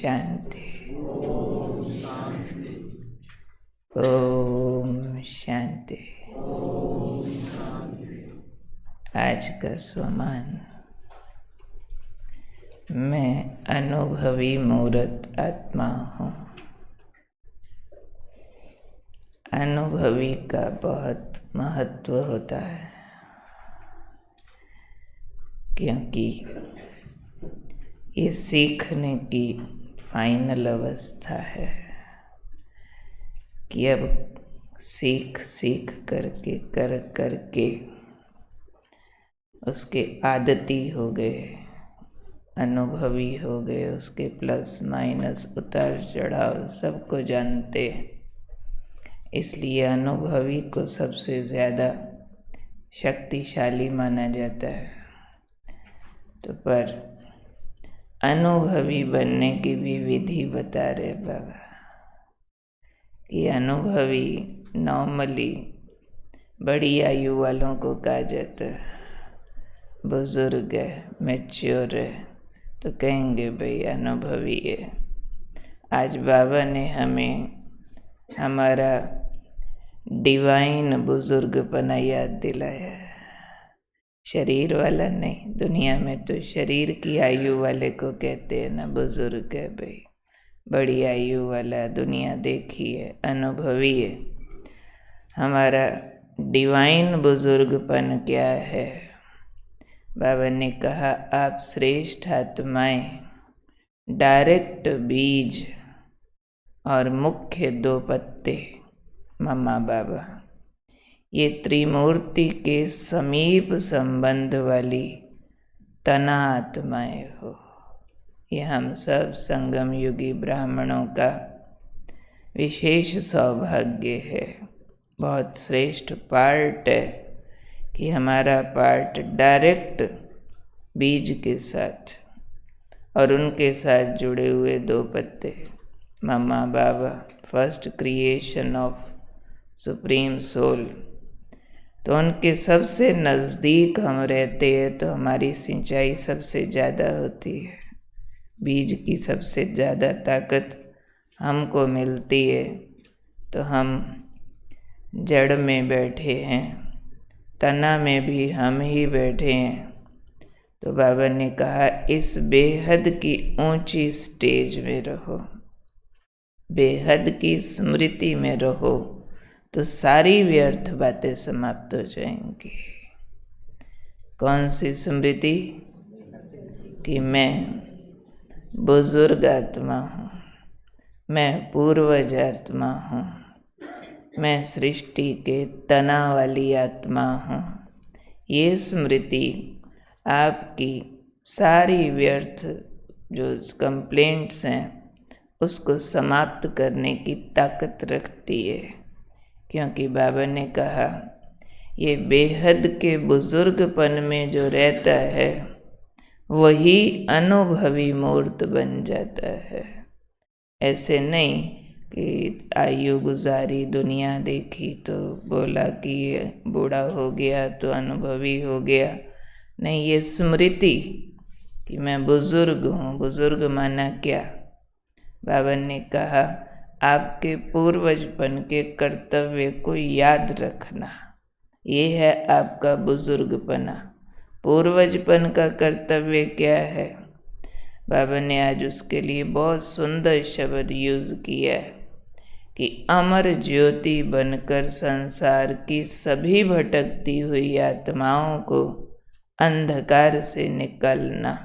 शांति। ओम शांति। आज का स्वमान। मैं अनुभवी मूर्त आत्मा हूँ। अनुभवी का बहुत महत्व होता है, क्योंकि ये सीखने की फाइनल अवस्था है कि अब सीख करके करके उसके आदती हो गए, अनुभवी हो गए, उसके प्लस माइनस उतार चढ़ाव सबको जानते हैं। इसलिए अनुभवी को सबसे ज़्यादा शक्तिशाली माना जाता है। तो पर अनुभवी बनने की भी विधि बता रहे बाबा कि अनुभवी नॉर्मली बड़ी आयु वालों को कहा जाता है, बुजुर्ग है, मैच्योर है, तो कहेंगे भाई अनुभवी है। आज बाबा ने हमें हमारा डिवाइन बुजुर्गपना याद दिलाया। शरीर वाला नहीं, दुनिया में तो शरीर की आयु वाले को कहते हैं ना बुजुर्ग है भाई, बड़ी आयु वाला, दुनिया देखी है, अनुभवी है। हमारा डिवाइन बुजुर्गपन क्या है? बाबा ने कहा, आप श्रेष्ठ आत्माएं, डायरेक्ट बीज और मुख्य दो पत्ते मम्मा बाबा, ये त्रिमूर्ति के समीप संबंध वाली तना आत्माएं हो। ये हम सब संगम युगी ब्राह्मणों का विशेष सौभाग्य है। बहुत श्रेष्ठ पार्ट है कि हमारा पार्ट डायरेक्ट बीज के साथ और उनके साथ जुड़े हुए दो पत्ते Mamma Baba, first creation of supreme soul. तो उनके सबसे नज़दीक हम रहते हैं तो हमारी सिंचाई सबसे ज़्यादा होती है। बीज की सबसे ज़्यादा ताकत हमको मिलती है। तो हम जड़ में बैठे हैं, तना में भी हम ही बैठे हैं। तो बाबा ने कहा, इस बेहद की ऊंची स्टेज में रहो, बेहद की स्मृति में रहो, तो सारी व्यर्थ बातें समाप्त हो जाएंगी। कौन सी स्मृति? कि मैं बुजुर्ग आत्मा हूँ, मैं पूर्वज आत्मा हूँ, मैं सृष्टि के तना वाली आत्मा हूँ। ये स्मृति आपकी सारी व्यर्थ जो कंप्लेंट्स हैं उसको समाप्त करने की ताकत रखती है। क्योंकि बाबा ने कहा, ये बेहद के बुजुर्गपन में जो रहता है वही अनुभवी मूर्त बन जाता है। ऐसे नहीं कि आयु गुजारी, दुनिया देखी तो बोला कि ये बूढ़ा हो गया तो अनुभवी हो गया। नहीं, ये स्मृति कि मैं बुजुर्ग हूँ। बुजुर्ग माना क्या? बाबा ने कहा, आपके पूर्वजपन के कर्तव्य को याद रखना, ये है आपका बुजुर्गपना। पूर्वजपन का कर्तव्य क्या है? बाबा ने आज उसके लिए बहुत सुंदर शब्द यूज़ किया है कि अमर ज्योति बनकर संसार की सभी भटकती हुई आत्माओं को अंधकार से निकालना।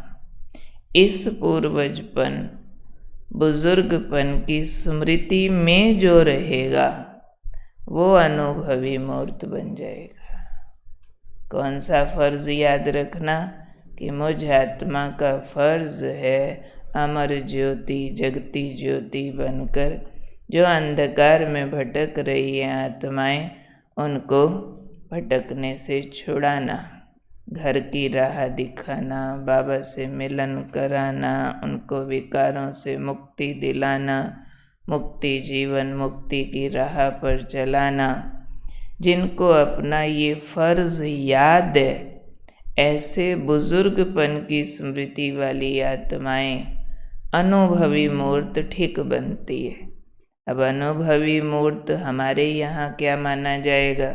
इस पूर्वजपन, बुजुर्गपन की स्मृति में जो रहेगा वो अनुभवी मूर्त बन जाएगा। कौन सा फर्ज याद रखना? कि मुझ आत्मा का फर्ज है अमर ज्योति, जगती ज्योति बनकर जो अंधकार में भटक रही है आत्माएं, उनको भटकने से छुड़ाना, घर की राह दिखाना, बाबा से मिलन कराना, उनको विकारों से मुक्ति दिलाना, मुक्ति जीवन मुक्ति की राह पर चलाना। जिनको अपना ये फर्ज याद है, ऐसे बुजुर्गपन की स्मृति वाली आत्माएं अनुभवी मूर्त ठीक बनती है। अब अनुभवी मूर्त हमारे यहाँ क्या माना जाएगा?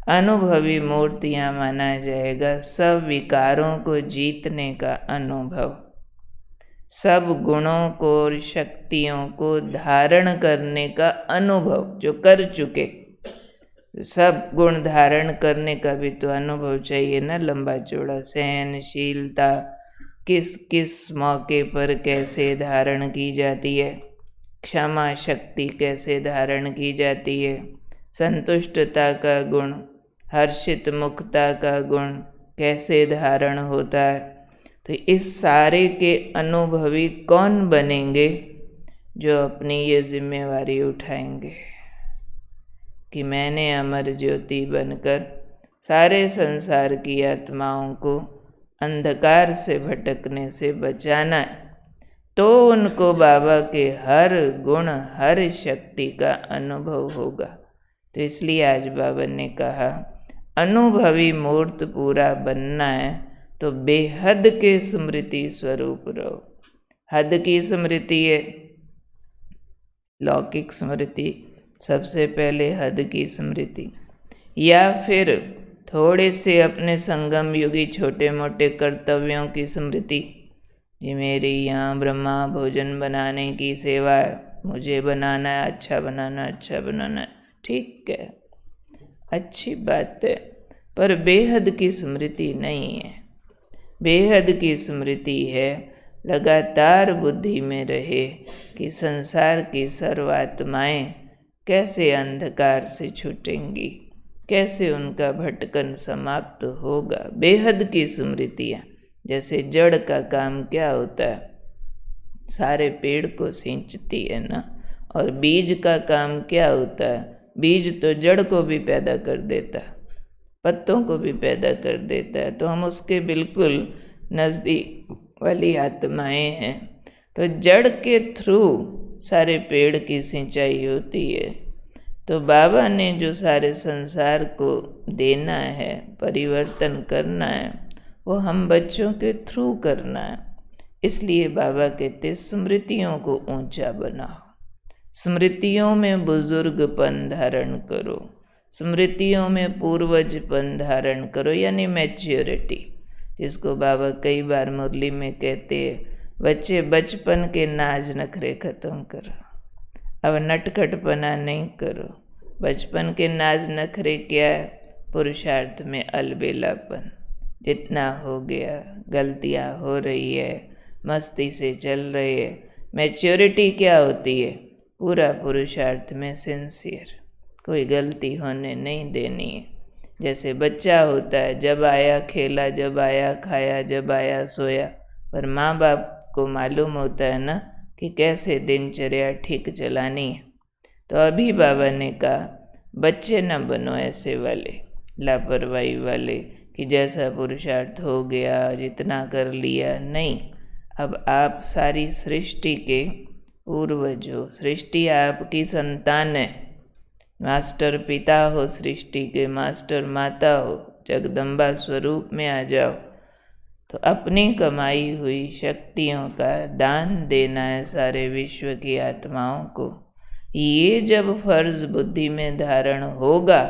अनुभवी मूर्त यहाँ माना जाएगा सब विकारों को जीतने का अनुभव, सब गुणों को और शक्तियों को धारण करने का अनुभव जो कर चुके। सब गुण धारण करने का भी तो अनुभव चाहिए ना, लंबा चौड़ा, सहनशीलता किस किस मौके पर कैसे धारण की जाती है, क्षमा शक्ति कैसे धारण की जाती है, संतुष्टता का गुण, हर्षित मुक्ता का गुण कैसे धारण होता है। तो इस सारे के अनुभवी कौन बनेंगे? जो अपनी ये जिम्मेवारी उठाएंगे कि मैंने अमर ज्योति बनकर सारे संसार की आत्माओं को अंधकार से भटकने से बचाना है। तो उनको बाबा के हर गुण हर शक्ति का अनुभव होगा। तो इसलिए आज बाबा ने कहा अनुभवी मूर्त पूरा बनना है तो बेहद के स्मृति स्वरूप रहो। हद की स्मृति है, लौकिक स्मृति, सबसे पहले हद की स्मृति, या फिर थोड़े से अपने संगम युगी छोटे मोटे कर्तव्यों की स्मृति। जी मेरी यहाँ ब्रह्मा भोजन बनाने की सेवा है, मुझे बनाना है, अच्छा बनाना है, ठीक है, अच्छी बात है, पर बेहद की स्मृति नहीं है। बेहद की स्मृति है लगातार बुद्धि में रहे कि संसार की सर्वात्माएं कैसे अंधकार से छूटेंगी, कैसे उनका भटकन समाप्त होगा। बेहद की स्मृतियाँ, जैसे जड़ का काम क्या होता है, सारे पेड़ को सींचती है ना, और बीज का काम क्या होता है, बीज तो जड़ को भी पैदा कर देता है, पत्तों को भी पैदा कर देता है। तो हम उसके बिल्कुल नज़दीक वाली आत्माएं हैं। तो जड़ के थ्रू सारे पेड़ की सिंचाई होती है। तो बाबा ने जो सारे संसार को देना है, परिवर्तन करना है, वो हम बच्चों के थ्रू करना है। इसलिए बाबा कहते स्मृतियों को ऊंचा बनाओ, स्मृतियों में बुजुर्गपन धारण करो, स्मृतियों में पूर्वजपन धारण करो, यानी मैच्योरिटी, जिसको बाबा कई बार मुरली में कहते हैं बच्चे बचपन के नाज नखरे खत्म करो, अब नटखटपना नहीं करो। बचपन के नाज नखरे क्या है? पुरुषार्थ में अलबेलापन, जितना हो गया, गलतियां हो रही है, मस्ती से चल रही है। मैच्योरिटी क्या होती है? पूरा पुरुषार्थ में सिंसियर, कोई गलती होने नहीं देनी है। जैसे बच्चा होता है, जब आया खेला, जब आया खाया, जब आया सोया, पर माँ बाप को मालूम होता है ना कि कैसे दिनचर्या ठीक चलानी है। तो अभी बाबा ने कहा बच्चे न बनो ऐसे वाले, लापरवाही वाले कि जैसा पुरुषार्थ हो गया, जितना कर लिया, नहीं। अब आप सारी सृष्टि के पूर्वज हो, सृष्टि आपकी संतान है, मास्टर पिता हो, सृष्टि के मास्टर माता हो, जगदम्बा स्वरूप में आ जाओ। तो अपनी कमाई हुई शक्तियों का दान देना है सारे विश्व की आत्माओं को। ये जब फर्ज बुद्धि में धारण होगा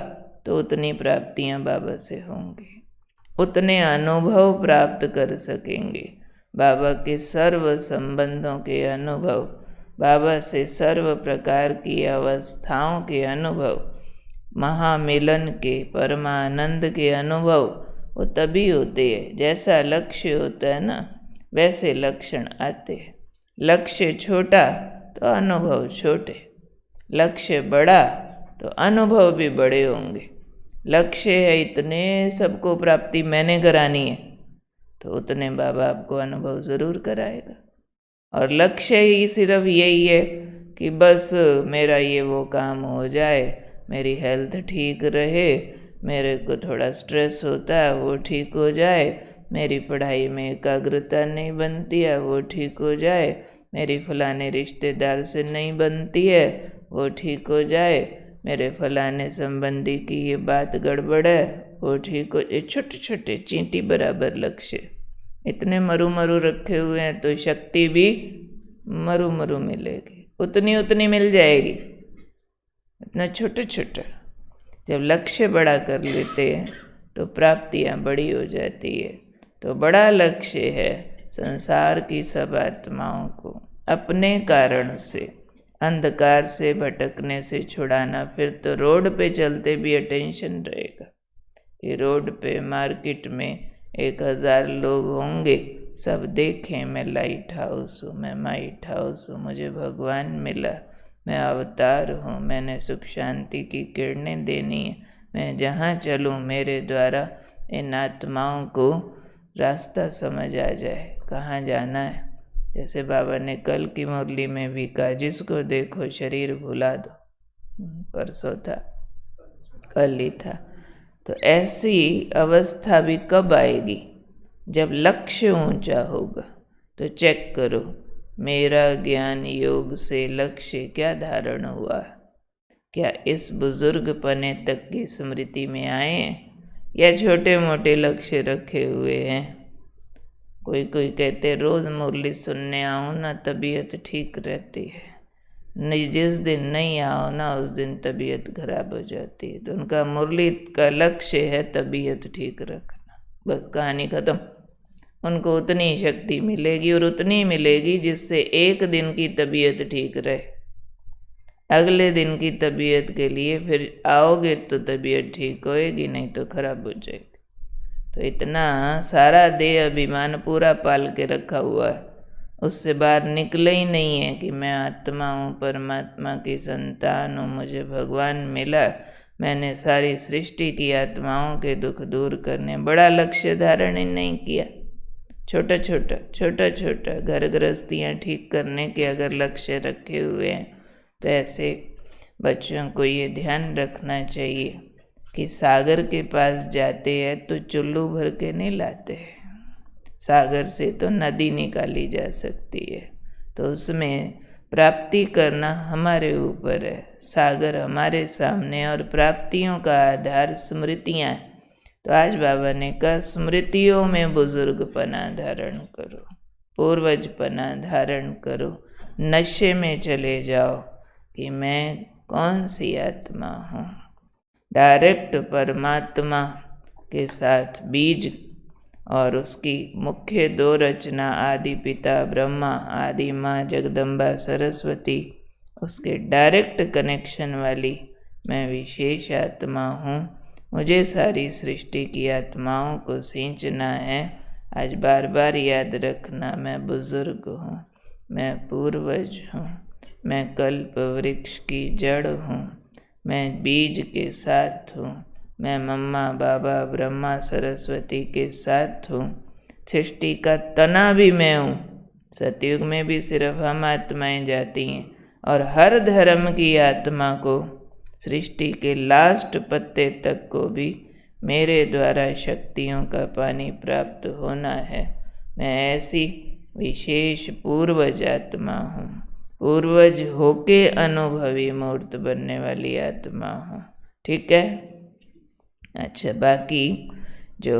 तो उतनी प्राप्तियां बाबा से होंगी, उतने अनुभव प्राप्त कर सकेंगे, बाबा के सर्व संबंधों के अनुभव, बाबा से सर्व प्रकार की अवस्थाओं के अनुभव, महामिलन के, परमानंद के अनुभव, वो तभी होते हैं जैसा लक्ष्य होता है ना, वैसे लक्षण आते हैं। लक्ष्य छोटा तो अनुभव छोटे, लक्ष्य बड़ा तो अनुभव भी बड़े होंगे। लक्ष्य है इतने सबको प्राप्ति मैंने करानी है, तो उतने बाबा आपको अनुभव ज़रूर कराएगा। और लक्ष्य ही सिर्फ यही है कि बस मेरा ये वो काम हो जाए, मेरी हेल्थ ठीक रहे, मेरे को थोड़ा स्ट्रेस होता है वो ठीक हो जाए, मेरी पढ़ाई में एकाग्रता नहीं बनती है वो ठीक हो जाए, मेरी फलाने रिश्तेदार से नहीं बनती है वो ठीक हो जाए, मेरे फलाने संबंधी की ये बात गड़बड़ है वो ठीक हो। ये छोटे छोटे चींटी बराबर लक्ष्य इतने मरु मरु रखे हुए हैं, तो शक्ति भी मरु मरु मिलेगी, उतनी उतनी मिल जाएगी, इतना छोटा छोटा। जब लक्ष्य बड़ा कर लेते हैं तो प्राप्तियाँ बड़ी हो जाती है। तो बड़ा लक्ष्य है संसार की सब आत्माओं को अपने कारण से अंधकार से भटकने से छुड़ाना। फिर तो रोड पे चलते भी अटेंशन रहेगा कि रोड पे मार्केट में 1000 लोग होंगे, सब देखें मैं लाइट हाउस हूँ, मैं माइट हाउस हूँ, मुझे भगवान मिला, मैं अवतार हूँ, मैंने सुख शांति की किरणें देनी है, मैं जहाँ चलूँ मेरे द्वारा इन आत्माओं को रास्ता समझ आ जाए कहाँ जाना है। जैसे बाबा ने कल की मुरली में भी कहा, जिसको देखो शरीर भुला दो, परसों था, कल ही था। तो ऐसी अवस्था भी कब आएगी? जब लक्ष्य ऊंचा होगा। तो चेक करो मेरा ज्ञान योग से लक्ष्य क्या धारण हुआ, क्या इस बुजुर्ग पने तक की स्मृति में आए हैं या छोटे मोटे लक्ष्य रखे हुए हैं। कोई कोई कहते रोज़ मुरली सुनने आओ ना तबीयत ठीक रहती है, नहीं जिस दिन नहीं आओ ना उस दिन तबीयत खराब हो जाती है। तो उनका मुरली का लक्ष्य है तबीयत ठीक रखना, बस कहानी ख़त्म। उनको उतनी शक्ति मिलेगी और उतनी मिलेगी जिससे एक दिन की तबीयत ठीक रहे, अगले दिन की तबीयत के लिए फिर आओगे तो तबीयत ठीक होएगी, नहीं तो खराब हो जाएगी। तो इतना सारा देह अभिमान पूरा पाल के रखा हुआ है, उससे बाहर निकले ही नहीं है कि मैं आत्मा हूँ, परमात्मा की संतान हूँ, मुझे भगवान मिला, मैंने सारी सृष्टि की आत्माओं के दुख दूर करने। बड़ा लक्ष्य धारण ही नहीं किया, छोटा छोटा छोटा छोटा घर गृहस्थियाँ ठीक करने के अगर लक्ष्य रखे हुए हैं तो ऐसे बच्चों को ये ध्यान रखना चाहिए कि सागर के पास जाते हैं तो चुल्लू भर के नहीं लाते हैं, सागर से तो नदी निकाली जा सकती है। तो उसमें प्राप्ति करना हमारे ऊपर है, सागर हमारे सामने और प्राप्तियों का आधार स्मृतियाँ हैं। तो आज बाबा ने कहा स्मृतियों में बुजुर्गपना धारण करो, पूर्वजपना धारण करो, नशे में चले जाओ कि मैं कौन सी आत्मा हूँ। डायरेक्ट परमात्मा के साथ बीज और उसकी मुख्य 2 रचना आदि पिता ब्रह्मा, आदि माँ जगदम्बा सरस्वती, उसके डायरेक्ट कनेक्शन वाली मैं विशेष आत्मा हूँ। मुझे सारी सृष्टि की आत्माओं को सींचना है। आज बार बार याद रखना, मैं बुजुर्ग हूँ, मैं पूर्वज हूँ, मैं कल्प वृक्ष की जड़ हूँ, मैं बीज के साथ हूँ, मैं मम्मा बाबा ब्रह्मा सरस्वती के साथ हूँ, सृष्टि का तना भी मैं हूँ। सतयुग में भी सिर्फ हम आत्माएं जाती हैं और हर धर्म की आत्मा को सृष्टि के लास्ट पत्ते तक को भी मेरे द्वारा शक्तियों का पानी प्राप्त होना है। मैं ऐसी विशेष पूर्वज आत्मा हूँ, पूर्वज होके अनुभवी मूर्त बनने वाली आत्मा हूँ। ठीक है। अच्छा, बाकी जो